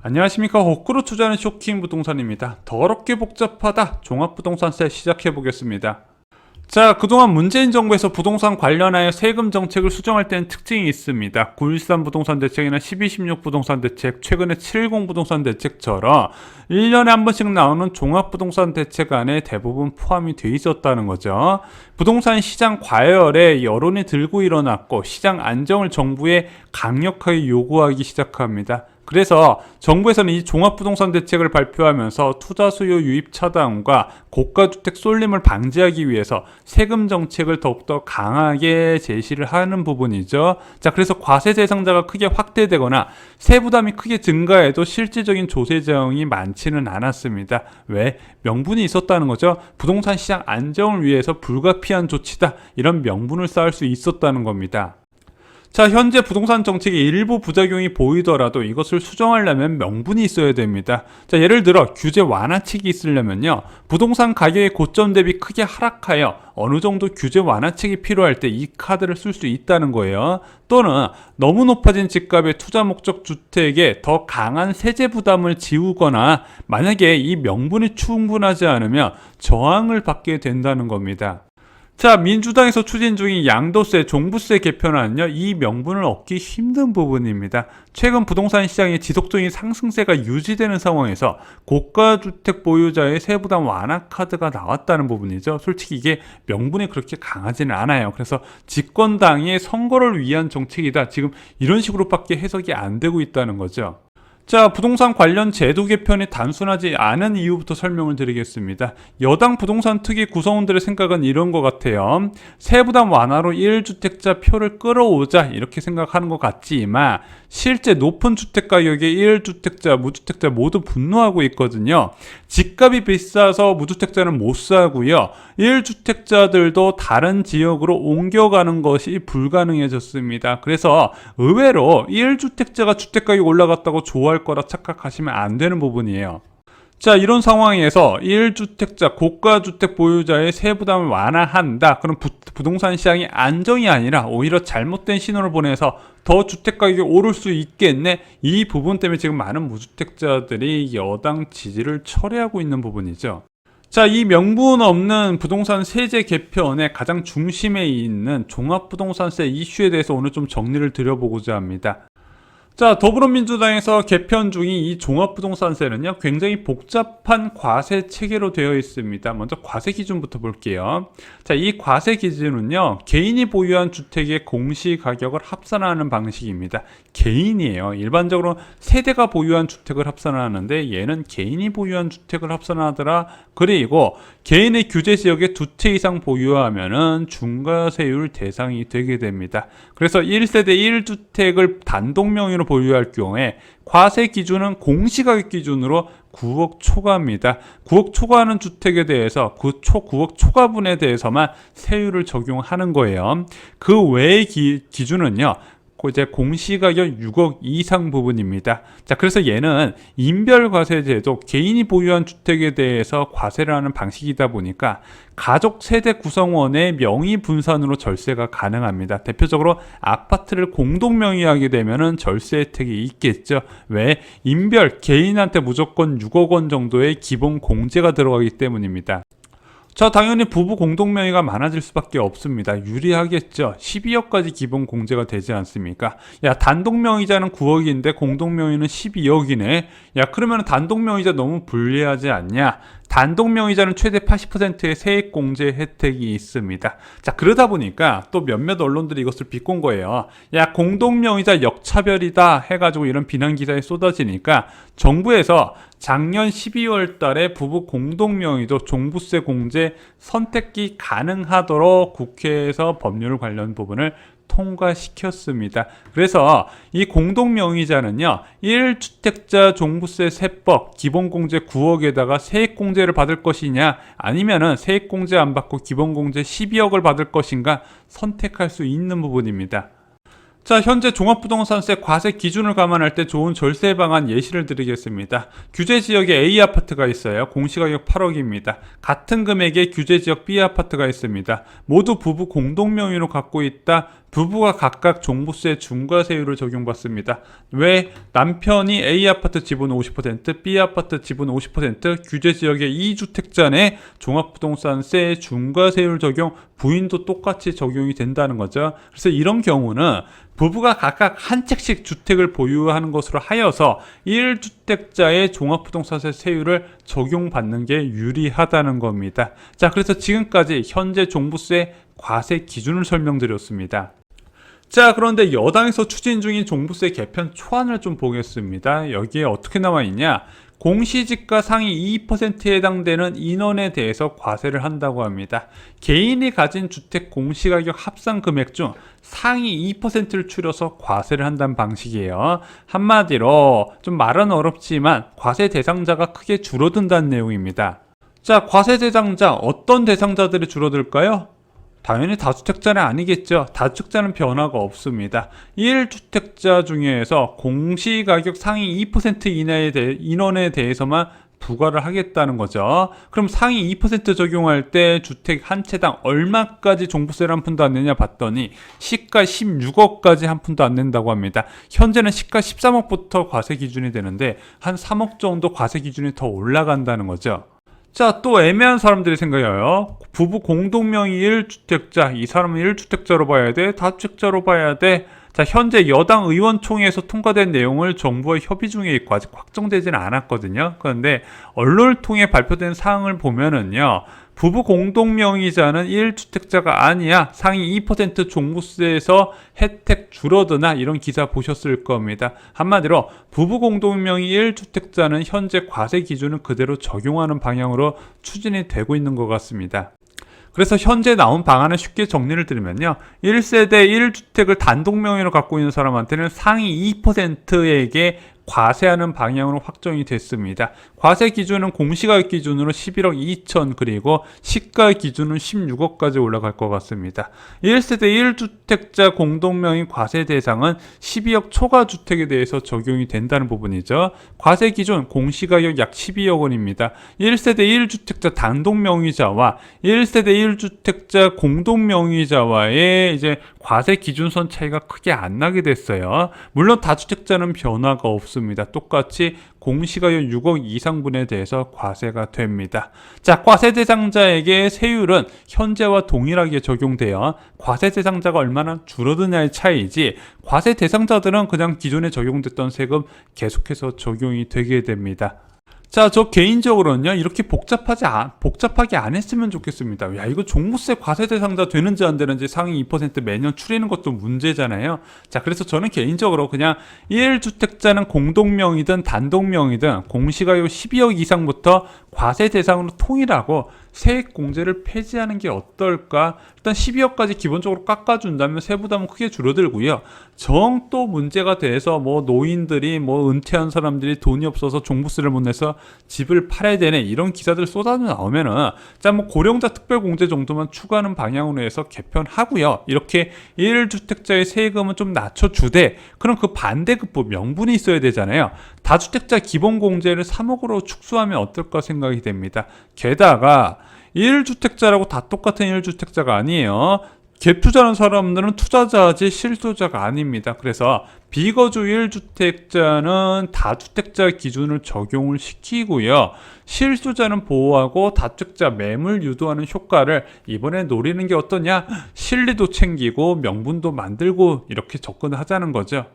안녕하십니까. 거꾸로 투자하는 쇼킹 부동산입니다. 더럽게 복잡하다. 종합부동산세 시작해보겠습니다. 자, 그동안 문재인 정부에서 부동산 관련하여 세금 정책을 수정할 때는 특징이 있습니다. 9.13 부동산 대책이나 12.16 부동산 대책, 최근에 7.10 부동산 대책처럼 1년에 한 번씩 나오는 종합부동산 대책 안에 대부분 포함이 돼 있었다는 거죠. 부동산 시장 과열에 여론이 들고 일어났고 시장 안정을 정부에 강력하게 요구하기 시작합니다. 그래서 정부에서는 이 종합부동산 대책을 발표하면서 투자 수요 유입 차단과 고가주택 쏠림을 방지하기 위해서 세금 정책을 더욱더 강하게 제시를 하는 부분이죠. 자, 그래서 과세 대상자가 크게 확대되거나 세부담이 크게 증가해도 실질적인 조세 재정이 많지는 않았습니다. 왜? 명분이 있었다는 거죠. 부동산 시장 안정을 위해서 불가피한 조치다. 이런 명분을 쌓을 수 있었다는 겁니다. 자, 현재 부동산 정책의 일부 부작용이 보이더라도 이것을 수정하려면 명분이 있어야 됩니다. 자, 예를 들어 규제 완화책이 있으려면요, 부동산 가격의 고점 대비 크게 하락하여 어느 정도 규제 완화책이 필요할 때 이 카드를 쓸 수 있다는 거예요. 또는 너무 높아진 집값의 투자 목적 주택에 더 강한 세제 부담을 지우거나 만약에 이 명분이 충분하지 않으면 저항을 받게 된다는 겁니다. 자, 민주당에서 추진 중인 양도세, 종부세 개편안은요, 이 명분을 얻기 힘든 부분입니다. 최근 부동산 시장의 지속적인 상승세가 유지되는 상황에서 고가주택 보유자의 세부담 완화 카드가 나왔다는 부분이죠. 솔직히 이게 명분이 그렇게 강하지는 않아요. 그래서 집권당의 선거를 위한 정책이다. 지금 이런 식으로밖에 해석이 안 되고 있다는 거죠. 자, 부동산 관련 제도 개편이 단순하지 않은 이유부터 설명을 드리겠습니다. 여당 부동산 특위 구성원들의 생각은 이런 것 같아요. 세부담 완화로 1주택자 표를 끌어오자 이렇게 생각하는 것 같지만 실제 높은 주택가격에 1주택자, 무주택자 모두 분노하고 있거든요. 집값이 비싸서 무주택자는 못 사고요. 1주택자들도 다른 지역으로 옮겨가는 것이 불가능해졌습니다. 그래서 의외로 1주택자가 주택가격이 올라갔다고 좋아할 거라 착각하시면 안 되는 부분이에요. 자, 이런 상황에서 1주택자, 고가주택 보유자의 세부담을 완화한다. 그럼 부동산 시장이 안정이 아니라 오히려 잘못된 신호를 보내서 더 주택가격이 오를 수 있겠네. 이 부분 때문에 지금 많은 무주택자들이 여당 지지를 철회하고 있는 부분이죠. 자, 이 명분 없는 부동산 세제 개편의 가장 중심에 있는 종합부동산세 이슈에 대해서 오늘 좀 정리를 드려보고자 합니다. 자, 더불어민주당에서 개편 중인 이 종합부동산세는요, 굉장히 복잡한 과세 체계로 되어 있습니다. 먼저 과세 기준부터 볼게요. 자, 이 과세 기준은요, 개인이 보유한 주택의 공시가격을 합산하는 방식입니다. 개인이에요. 일반적으로 세대가 보유한 주택을 합산하는데 얘는 개인이 보유한 주택을 합산하더라. 그리고 개인의 규제 지역에 두 채 이상 보유하면은 중과세율 대상이 되게 됩니다. 그래서 1세대 1주택을 단독 명의로 보유할 경우에 과세 기준은 공시가격 기준으로 9억 초과입니다. 9억 초과하는 주택에 대해서 9억 초과분에 대해서만 세율을 적용하는 거예요. 그 외의 기준은요, 이제 공시가격 6억 이상 부분입니다. 자, 그래서 얘는 인별과세제도, 개인이 보유한 주택에 대해서 과세를 하는 방식이다 보니까 가족 세대 구성원의 명의 분산으로 절세가 가능합니다. 대표적으로 아파트를 공동 명의하게 되면은 절세 혜택이 있겠죠. 왜? 인별, 개인한테 무조건 6억 원 정도의 기본 공제가 들어가기 때문입니다. 자, 당연히 부부 공동명의가 많아질 수밖에 없습니다. 유리하겠죠. 12억까지 기본 공제가 되지 않습니까? 야, 단독명의자는 9억인데 공동명의는 12억이네. 야, 그러면 단독명의자 너무 불리하지 않냐? 단독명의자는 최대 80%의 세액공제 혜택이 있습니다. 자, 그러다 보니까 또 몇몇 언론들이 이것을 비꼰 거예요. 야, 공동명의자 역차별이다 해가지고 이런 비난기사에 쏟아지니까 정부에서 작년 12월 달에 부부 공동명의도 종부세 공제 선택이 가능하도록 국회에서 법률 관련 부분을 통과시켰습니다. 그래서 이 공동명의자는요, 1주택자 종부세 세법 기본공제 9억에다가 세액공제를 받을 것이냐, 아니면은 세액공제 안 받고 기본공제 12억을 받을 것인가 선택할 수 있는 부분입니다. 자, 현재 종합부동산세 과세 기준을 감안할 때 좋은 절세 방안 예시를 드리겠습니다. 규제 지역에 A 아파트가 있어요. 공시가격 8억입니다. 같은 금액의 규제 지역 B 아파트가 있습니다. 모두 부부 공동명의로 갖고 있다. 부부가 각각 종부세 중과세율을 적용받습니다. 왜? 남편이 A아파트 지분 50%, B아파트 지분 50%, 규제지역의 2주택자 내 종합부동산세 중과세율 적용, 부인도 똑같이 적용이 된다는 거죠. 그래서 이런 경우는 부부가 각각 한 채씩 주택을 보유하는 것으로 하여서 1주택자의 종합부동산세 세율을 적용받는 게 유리하다는 겁니다. 자, 그래서 지금까지 현재 종부세 과세 기준을 설명드렸습니다. 자, 그런데 여당에서 추진 중인 종부세 개편 초안을 좀 보겠습니다. 여기에 어떻게 나와 있냐? 공시지가 상위 2%에 해당되는 인원에 대해서 과세를 한다고 합니다. 개인이 가진 주택 공시가격 합산 금액 중 상위 2%를 추려서 과세를 한다는 방식이에요. 한마디로 좀 말은 어렵지만 과세 대상자가 크게 줄어든다는 내용입니다. 자, 과세 대상자 어떤 대상자들이 줄어들까요? 당연히 다주택자는 아니겠죠. 다주택자는 변화가 없습니다. 1주택자 중에서 공시가격 상위 2% 이내의 인원에 대해서만 부과를 하겠다는 거죠. 그럼 상위 2% 적용할 때 주택 한 채당 얼마까지 종부세를 한 푼도 안 내냐 봤더니 시가 16억까지 한 푼도 안 낸다고 합니다. 현재는 시가 13억부터 과세 기준이 되는데 한 3억 정도 과세 기준이 더 올라간다는 거죠. 자, 또 애매한 사람들이 생겨요. 부부 공동명의 1주택자, 이 사람은 1주택자로 봐야 돼? 다주택자로 봐야 돼? 자, 현재 여당 의원총회에서 통과된 내용을 정부와 협의 중에 있고 아직 확정되지는 않았거든요. 그런데 언론을 통해 발표된 사항을 보면은요, 부부 공동명의자는 1주택자가 아니야, 상위 2% 종부세에서 혜택 줄어드나, 이런 기사 보셨을 겁니다. 한마디로 부부 공동명의 1주택자는 현재 과세 기준을 그대로 적용하는 방향으로 추진이 되고 있는 것 같습니다. 그래서 현재 나온 방안을 쉽게 정리를 드리면요, 1세대 1주택을 단독 명의로 갖고 있는 사람한테는 상위 2%에게 과세하는 방향으로 확정이 됐습니다. 과세 기준은 공시가격 기준으로 11억 2천, 그리고 시가 기준은 16억까지 올라갈 것 같습니다. 1세대 1주택자 공동명의 과세 대상은 12억 초과 주택에 대해서 적용이 된다는 부분이죠. 과세 기준 공시가격 약 12억 원입니다. 1세대 1주택자 단독명의자와 1세대 1주택자 공동명의자와의 이제 과세 기준선 차이가 크게 안 나게 됐어요. 물론 다주택자는 변화가 없습니다. 똑같이 공시가격 6억 이상분에 대해서 과세가 됩니다. 자, 과세 대상자에게 세율은 현재와 동일하게 적용되어 과세 대상자가 얼마나 줄어드냐의 차이지, 과세 대상자들은 그냥 기존에 적용됐던 세금 계속해서 적용이 되게 됩니다. 자, 저 개인적으로는요, 이렇게 복잡하게 안 했으면 좋겠습니다. 야, 이거 종부세 과세 대상자 되는지 안 되는지 상위 2% 매년 추리는 것도 문제잖아요. 자, 그래서 저는 개인적으로 그냥 1주택자는 공동명의든 단독명의든 공시가격 12억 이상부터 과세 대상으로 통일하고 세액 공제를 폐지하는 게 어떨까? 일단 12억까지 기본적으로 깎아준다면 세부담은 크게 줄어들고요. 정 또 문제가 돼서 뭐 노인들이 뭐 은퇴한 사람들이 돈이 없어서 종부세를 못 내서 집을 팔아야 되네, 이런 기사들 쏟아져 나오면은, 자, 뭐 고령자 특별공제 정도만 추가하는 방향으로 해서 개편하고요. 이렇게 1주택자의 세금은 좀 낮춰주되, 그럼 그 반대급부 명분이 있어야 되잖아요. 다주택자 기본공제를 3억으로 축소하면 어떨까 생각이 됩니다. 게다가 1주택자라고 다 똑같은 1주택자가 아니에요. 갭 투자하는 사람들은 투자자지 실소자가 아닙니다. 그래서 비거주 1주택자는 다주택자 기준을 적용을 시키고요. 실소자는 보호하고 다주택자 매물 유도하는 효과를 이번에 노리는 게 어떠냐? 실리도 챙기고 명분도 만들고 이렇게 접근하자는 거죠.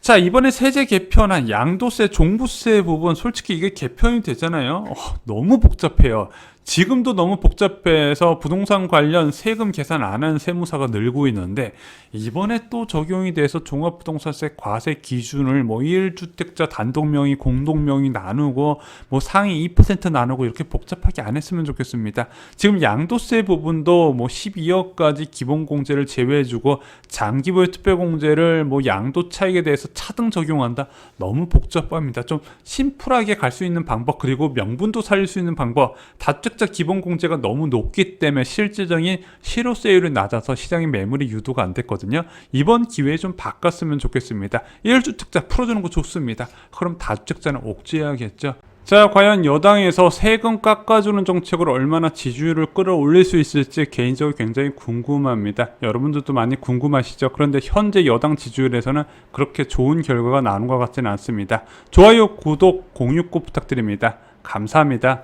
자, 이번에 세제 개편한 양도세, 종부세 부분, 솔직히 이게 개편이 되잖아요. 너무 복잡해요. 지금도 너무 복잡해서 부동산 관련 세금 계산 안 하는 세무사가 늘고 있는데, 이번에 또 적용이 돼서 종합부동산세 과세 기준을 뭐 1주택자 단독명의 공동명의 나누고 뭐 상위 2% 나누고 이렇게 복잡하게 안 했으면 좋겠습니다. 지금 양도세 부분도 뭐 12억까지 기본공제를 제외해주고 장기보유 특별공제를 뭐 양도 차익에 대해서 차등 적용한다. 너무 복잡합니다. 좀 심플하게 갈 수 있는 방법, 그리고 명분도 살릴 수 있는 방법. 다주택자 기본공제가 너무 높기 때문에 실질적인 실효세율이 낮아서 시장의 매물이 유도가 안 됐거든요. 이번 기회에 좀 바꿨으면 좋겠습니다. 1주택자 풀어주는 거 좋습니다. 그럼 다주택자는 옥죄해야겠죠. 자, 과연 여당에서 세금 깎아주는 정책으로 얼마나 지지율을 끌어올릴 수 있을지 개인적으로 굉장히 궁금합니다. 여러분들도 많이 궁금하시죠? 그런데 현재 여당 지지율에서는 그렇게 좋은 결과가 나오는 것 같지는 않습니다. 좋아요, 구독, 공유 꼭 부탁드립니다. 감사합니다.